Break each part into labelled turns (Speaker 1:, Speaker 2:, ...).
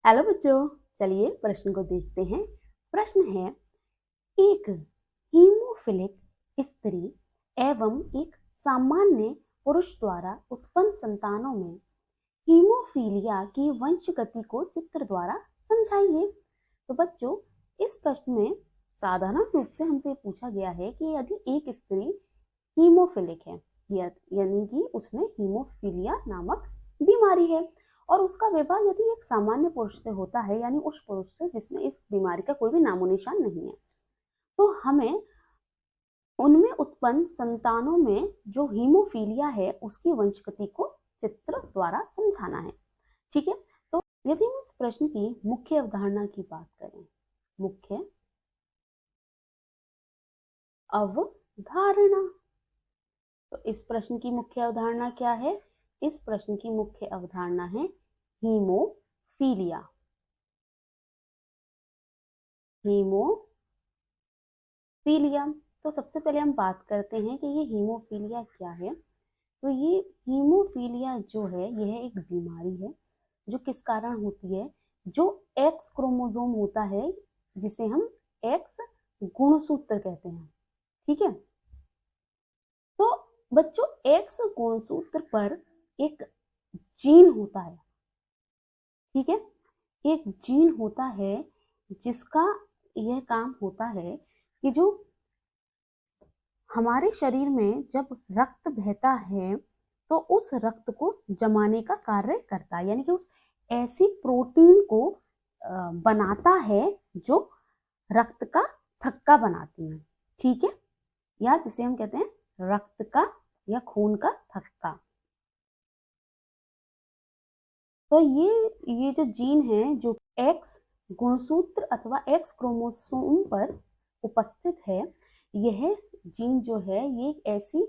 Speaker 1: Hello बच्चों, चलिए प्रश्न को देखते हैं। प्रश्न है, एक हीमोफिलिक स्त्री एवं एक सामान्य पुरुष द्वारा उत्पन्न संतानों में हीमोफीलिया की वंशगति को चित्र द्वारा समझाइए। तो बच्चों, इस प्रश्न में साधारण रूप से हमसे पूछा गया है कि यदि एक स्त्री हीमोफिलिक है, यानी कि उसने हीमोफीलिया नामक बीमारी है और उसका विवाह यदि एक सामान्य पुरुष से होता है, यानी उस पुरुष से जिसमें इस बीमारी का कोई भी नामो निशान नहीं है, तो हमें उनमें उत्पन्न संतानों में जो हीमोफीलिया है उसकी वंशगति को चित्र द्वारा समझाना है। ठीक है, तो यदि हम इस प्रश्न की मुख्य अवधारणा की बात करें, मुख्य अवधारणा, तो इस प्रश्न की मुख्य अवधारणा क्या है? इस प्रश्न की मुख्य अवधारणा है हीमोफीलिया। हीमोफीलिया, तो सबसे पहले हम बात करते हैं कि ये हीमोफीलिया क्या है। तो ये हीमोफीलिया जो है, यह एक बीमारी है जो किस कारण होती है? जो एक्स क्रोमोसोम होता है, जिसे हम एक्स गुणसूत्र कहते हैं। ठीक है, तो बच्चों, एक्स गुणसूत्र पर एक जीन होता है। ठीक है, एक जीन होता है जिसका यह काम होता है कि जो हमारे शरीर में जब रक्त बहता है तो उस रक्त को जमाने का कार्य करता है, यानी कि उस ऐसी प्रोटीन को बनाता है जो रक्त का थक्का बनाती है। ठीक है, या जिसे हम कहते हैं रक्त का या खून का थक्का। तो ये जो जीन है जो एक्स गुणसूत्र अथवा एक्स क्रोमोसोम पर उपस्थित है, यह जीन जो है ये एक ऐसी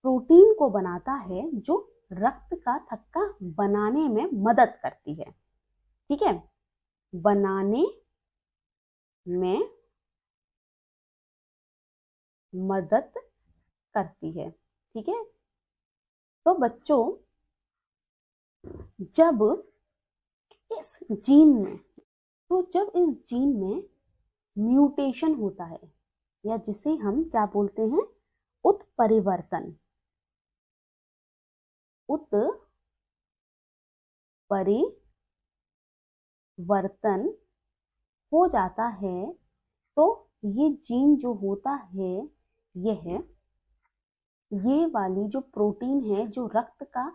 Speaker 1: प्रोटीन को बनाता है जो रक्त का थक्का बनाने में मदद करती है। ठीक है, बनाने में मदद करती है। ठीक है, तो बच्चों, जब इस जीन में जब इस जीन में म्यूटेशन होता है, या जिसे हम क्या बोलते हैं? उत्परिवर्तन। उत्परिवर्तन हो जाता है तो ये जीन जो होता है, ये वाली जो प्रोटीन है जो रक्त का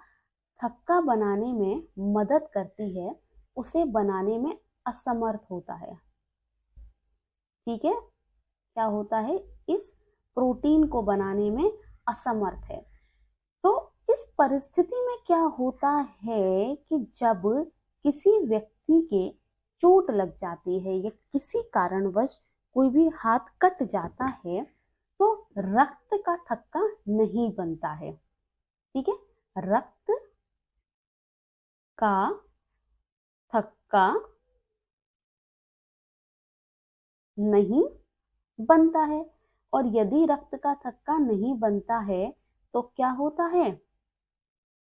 Speaker 1: थक्का बनाने में मदद करती है, उसे बनाने में असमर्थ होता है। ठीक है, क्या होता है? इस प्रोटीन को बनाने में असमर्थ है। तो इस परिस्थिति में क्या होता है कि जब किसी व्यक्ति के चोट लग जाती है या किसी कारणवश कोई भी हाथ कट जाता है तो रक्त का थक्का नहीं बनता है। ठीक है, रक्त का थक्का नहीं बनता है, और यदि रक्त का थक्का नहीं बनता है तो क्या होता है?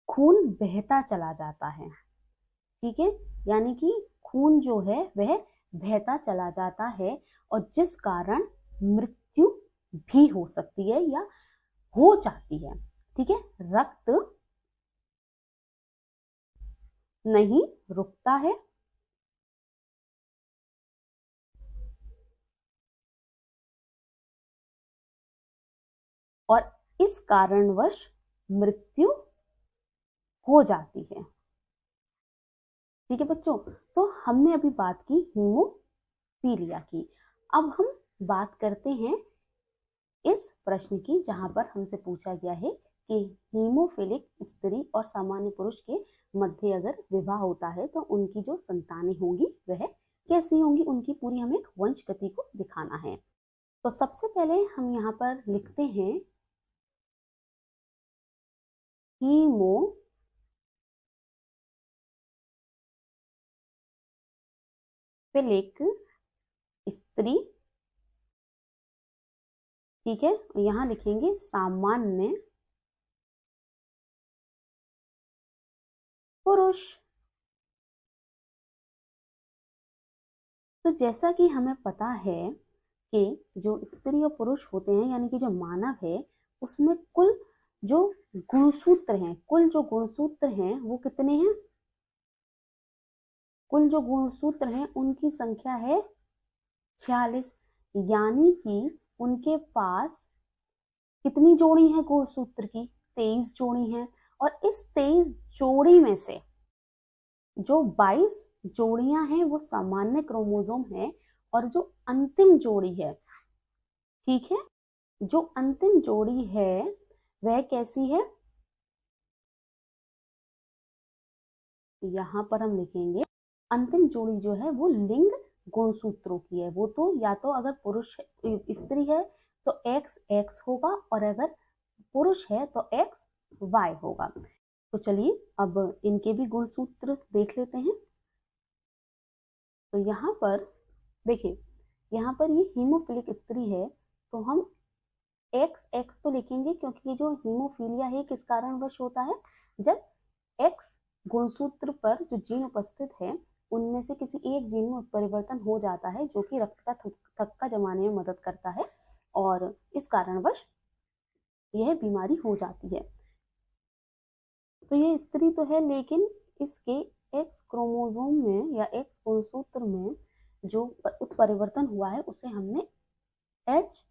Speaker 1: खून बहता चला जाता है। ठीक है, यानी कि खून जो है वह बहता चला जाता है, और जिस कारण मृत्यु भी हो सकती है या हो जाती है। ठीक है, रक्त नहीं रुकता है और इस कारणवश मृत्यु हो जाती है। ठीक है बच्चों, तो हमने अभी बात की हीमोफीलिया की। अब हम बात करते हैं इस प्रश्न की, जहां पर हमसे पूछा गया है कि हीमोफिलिक स्त्री और सामान्य पुरुष के मध्य अगर विवाह होता है तो उनकी जो संतानें होंगी वह कैसी होंगी, उनकी पूरी हमें वंश गति को दिखाना है। तो सबसे पहले हम यहाँ पर लिखते हैं हीमोफिलिक स्त्री। ठीक है, यहाँ लिखेंगे सामान्य पुरुष। तो जैसा कि हमें पता है कि जो स्त्री और पुरुष होते हैं यानी कि जो मानव है उसमें कुल जो गुणसूत्र हैं वो कितने हैं? कुल जो गुणसूत्र हैं उनकी संख्या है 46, यानी कि उनके पास कितनी जोड़ी है गुणसूत्र की? 23 जोड़ी है। और इस 23 जोड़ी में से जो 22 जोड़ियां हैं वो सामान्य क्रोमोसोम है, और जो अंतिम जोड़ी है, ठीक है, जो अंतिम जोड़ी है वह कैसी है? यहां पर हम लिखेंगे अंतिम जोड़ी जो है वो लिंग गुणसूत्रों की है। वो तो या तो अगर पुरुष स्त्री है तो एक्स एक्स होगा, और अगर पुरुष है तो एक्स वाई होगा। तो चलिए अब इनके भी गुणसूत्र देख लेते हैं। तो यहाँ पर देखिए, यहाँ पर ये हीमोफिलिक स्त्री है तो हम एक्स एक्स तो लिखेंगे, क्योंकि ये जो हीमोफीलिया है किस कारणवश होता है? जब एक्स गुणसूत्र पर जो जीन उपस्थित है उनमें से किसी एक जीन में उत्परिवर्तन हो जाता है, जो कि रक्त का थक्का जमाने में मदद करता है, और इस कारणवश यह बीमारी हो जाती है। तो ये स्त्री तो है, लेकिन इसके एक्स क्रोमोसोम में या एक्स गुणसूत्र में जो उत्परिवर्तन हुआ है उसे हमने एच,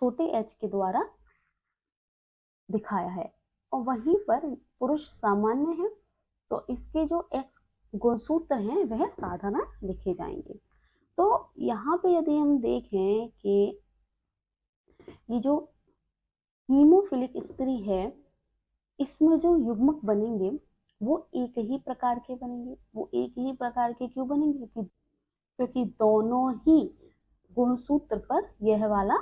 Speaker 1: छोटे एच के द्वारा दिखाया है। और वहीं पर पुरुष सामान्य है तो इसके जो एक्स गुणसूत्र हैं वह साधारण लिखे जाएंगे। तो यहाँ पे यदि हम देखें कि ये जो हीमोफिलिक स्त्री है इसमें जो युग्मक बनेंगे वो एक ही प्रकार के बनेंगे। वो एक ही प्रकार के क्यों बनेंगे? क्योंकि दोनों ही गुणसूत्र पर यह वाला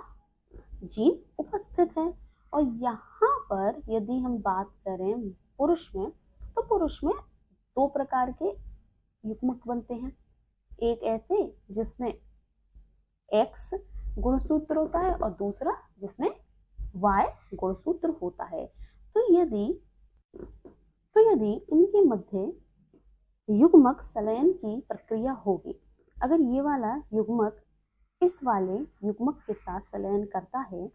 Speaker 1: जीन उपस्थित है। और यहाँ पर यदि हम बात करें पुरुष में, तो पुरुष में दो प्रकार के युग्मक बनते हैं। एक ऐसे जिसमें एक्स गुणसूत्र होता है और दूसरा जिसमें वाई गुणसूत्र होता है। तो यदि इनके मध्य युग्मक संलयन की प्रक्रिया होगी, अगर ये वाला युग्मक इस वाले युग्मक के साथ संलयन करता है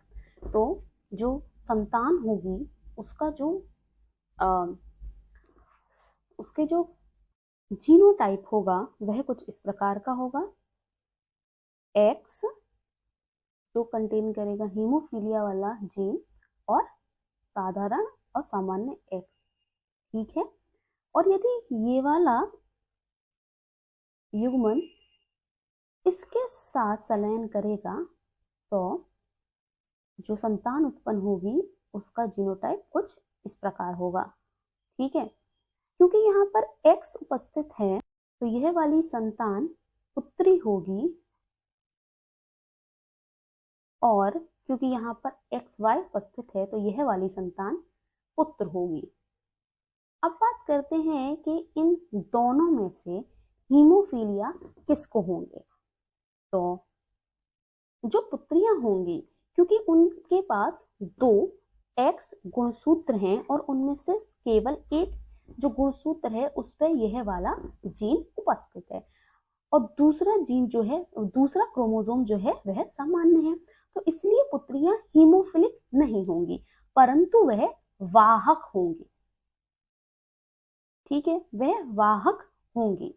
Speaker 1: तो जो संतान होगी उसका जो उसके जो जीनोटाइप होगा वह कुछ इस प्रकार का होगा। एक्स जो कंटेन करेगा हीमोफीलिया वाला जीन, और साधारण और सामान्य एक्स, ठीक है। और यदि ये वाला युग्मन इसके साथ संलयन करेगा तो जो संतान उत्पन्न होगी उसका जीनोटाइप कुछ इस प्रकार होगा, ठीक है। क्योंकि यहाँ पर एक्स उपस्थित है तो यह वाली संतान पुत्री होगी, और क्योंकि यहाँ पर एक्स वाई उपस्थित है तो यह वाली संतान पुत्र होगी। अब बात करते हैं कि इन दोनों में से हीमोफीलिया किसको होंगे? तो जो पुत्रियां होंगी, क्योंकि उनके पास दो एक्स गुणसूत्र हैं और उनमें से केवल एक जो गुणसूत्र है उस पर यह वाला जीन उपस्थित है, और दूसरा जीन जो है, दूसरा क्रोमोसोम जो है वह सामान्य है। तो इसलिए पुत्रियां हीमोफिलिक नहीं होंगी, परंतु वह वाहक होंगी, ठीक है, वह वाहक होंगी।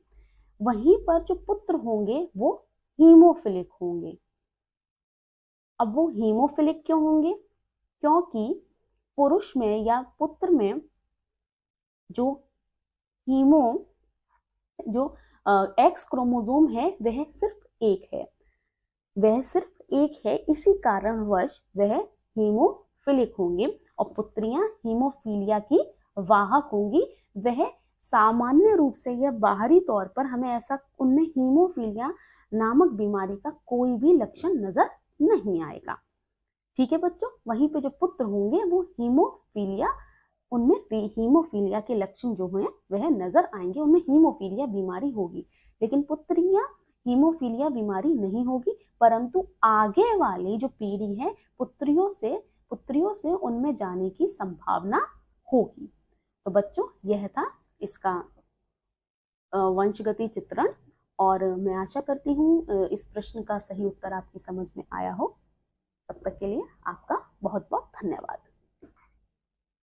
Speaker 1: वहीं पर जो पुत्र होंगे वो हीमोफिलिक होंगे। अब वो हीमोफिलिक क्यों होंगे? क्योंकि पुरुष में या पुत्र में जो हीमो जो एक्स क्रोमोसोम है वह सिर्फ एक है, इसी कारणवश वह हीमोफिलिक होंगे, और पुत्रियां हीमोफीलिया की वाहक होंगी। वह सामान्य रूप से या बाहरी तौर पर हमें ऐसा उनमें हीमोफीलिया नामक बीमारी का कोई भी लक्षण नजर नहीं आएगा, ठीक है बच्चों। वहीं पे जो पुत्र होंगे वो हीमोफीलिया, उनमें हीमोफीलिया के लक्षण जो हैं वह नजर आएंगे, उनमें हीमोफीलिया बीमारी होगी। लेकिन पुत्रियां हीमोफीलिया बीमारी नहीं होगी, परंतु आगे वाली जो पीढ़ी है पुत्रियों से उनमें जाने की संभावना होगी। तो बच्चों यह था इसका वंशगति चित्रण। और मैं आशा करती हूँ इस प्रश्न का सही उत्तर आपकी समझ में आया हो। तब तक के लिए आपका